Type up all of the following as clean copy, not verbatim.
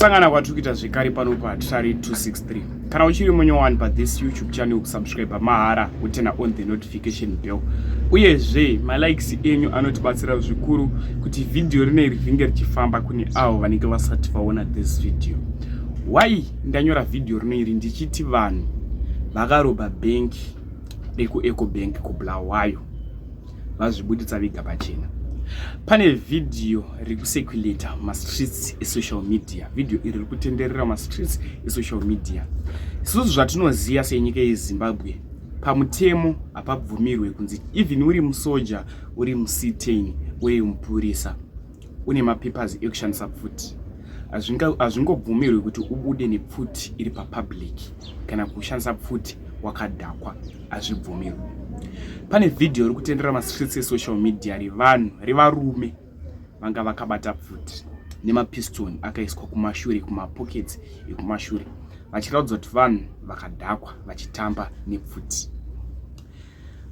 kusangana kwatikuita zvekare pano paTrari 263. Kana uchiri munyowani pathis YouTube channel, kusubscribe mahara, kutena on the notification bell. Uyezve malikes enyu anotibatsira zvikuru kuti video rine rivinge richifamba kune avo vanenge vasati vaona this video. Why ndanyora video rino iri ndichiti vanhu vakaroba bank Ecobank kuBulawayo vazvibuditsa vega pachena. Pane video riri kucirculate streets social media. Video iri kutenderera streets social media. Isusu zvatinoziva senyika yeZimbabwe, pamutemo hapabvumirwe kunzi even uri musoja, uri muC10, uri mupurisa, une mapapers ekushandisa pfuti, hazvingobvumirwe kuti ubude nepfuti iri papublic kana kushandisa pfuti wakadhakwa, hazvibvumirwe. Pane video iri kutenderera streets social media rivarume vanga vakabata pfuti nemapistoni akaiswa kumashure, kumapockets ekumashure, vachiraudza kuti vanhu vakadhakwa vachitamba nepfuti.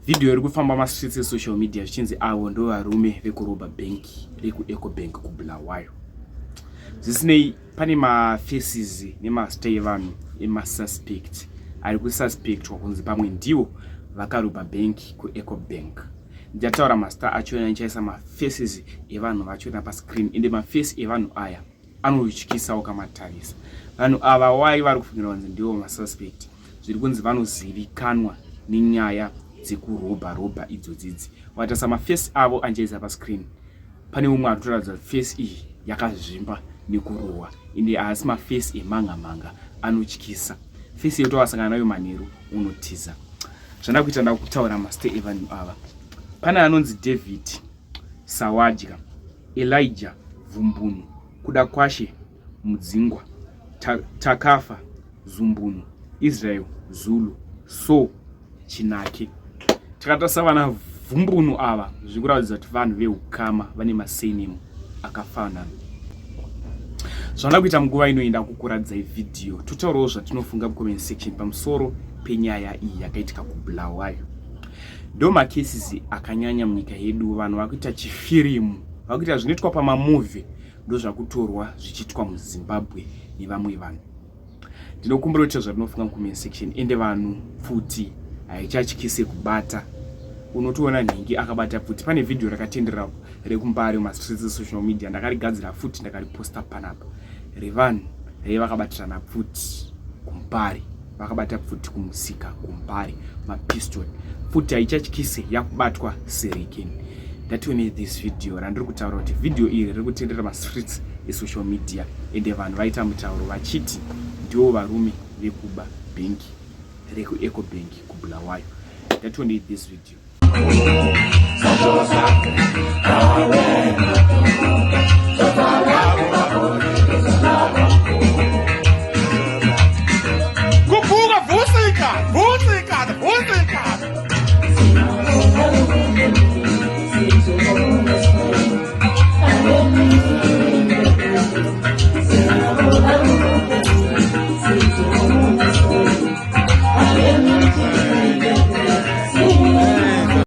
Video iri kufamba streets social media zvichinzi avo ndo varume vekuroba bank Ecobank kuBulawayo. Zvisinei, pane mafaces nemazita evanhu emasuspect ari kususpectwa kunzi pamwe ndiwo vakaroba bank kuEcobank. Ndichataura mazita achona, ndichaisa mafaces evanhu vachona pascreen, ende maface evanhu aya anotyisa ukamatarisa. Vanhu ava wai vari kufungira kunzi ndiwo masuspect, zviri kunzi vanozivikanwa nenyaya dzekuroba idzodzidzi. Watarisa maface avo anjaisa pascreen, pane umwe ari kutoratidza face iyi yakazvimba nekurohwa, ende asi maface emanga anotyisa. Face yeto wasangana nayo manheru unotiza. Zvanda kuita ndakutaura mazita evanhu ava. Pane anonzi David Sawadya, Elijah Vumbunu, Kuda Kwashe Mudzingwa, Takafa Zumbunu, Israel Zulu, So Chinake. Takatarisa vana Vumbunu ava zvirikuratidza kuti vanhu veukama, vane masurname akafanana. Zvanda kuita munguva inoenda kukuradzai video, totaurawo zvatinofunga mucomment section pamusoro penyaya iyi yakaitika kuBulawayo. Ndo macases akanyanya munyika yedu, vanhu vakuita chifirimu, vakuita zvinoitwa pamamovie, ndo zvakutorwa zvichiitwa muZimbabwe nevamwe vanhu. Ndinokumbira kuti zvatinofunga mucomment section, ende vanhu pfuti haichatyise kubata. Unotoona nhingi akabata pfuti. Pane video rakatenderera rekumbari mastreets social media, ndakarigadzira futi ndakariposta panapa, revanhu vakabatirana pfuti kumbari, vakabata pfuti kumusika kumbari, mapistol. Pfuti haichatyise, yakubatwa serekeni. Ndatione this video randiri kutaura kuti video iri riri kutenderera mastreets esocial media, ende vanhu vaita mutauro vachiti ndiwo varume vekuba bank rekuEcobank kuBulawayo. Ndatione this video.